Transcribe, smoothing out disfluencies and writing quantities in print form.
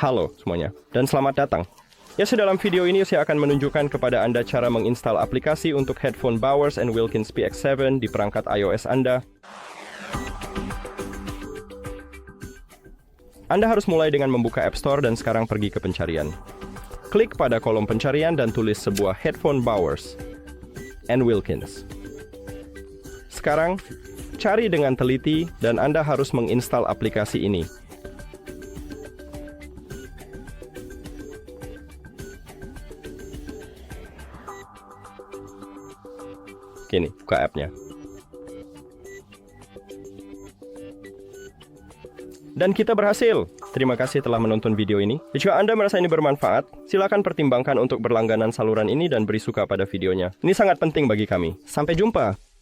Halo semuanya, dan selamat datang. Ya, dalam video ini saya akan menunjukkan kepada Anda cara menginstal aplikasi untuk headphone BOWERS and WILKINS PX7 di perangkat iOS Anda. Anda harus mulai dengan membuka App Store dan sekarang pergi ke pencarian. Klik pada kolom pencarian dan tulis sebuah headphone BOWERS and WILKINS. Sekarang, cari dengan teliti dan Anda harus menginstal aplikasi ini. Ini, buka app-nya. Dan kita berhasil. Terima kasih telah menonton video ini. Jika Anda merasa ini bermanfaat, silakan pertimbangkan untuk berlangganan saluran ini dan beri suka pada videonya. Ini sangat penting bagi kami. Sampai jumpa!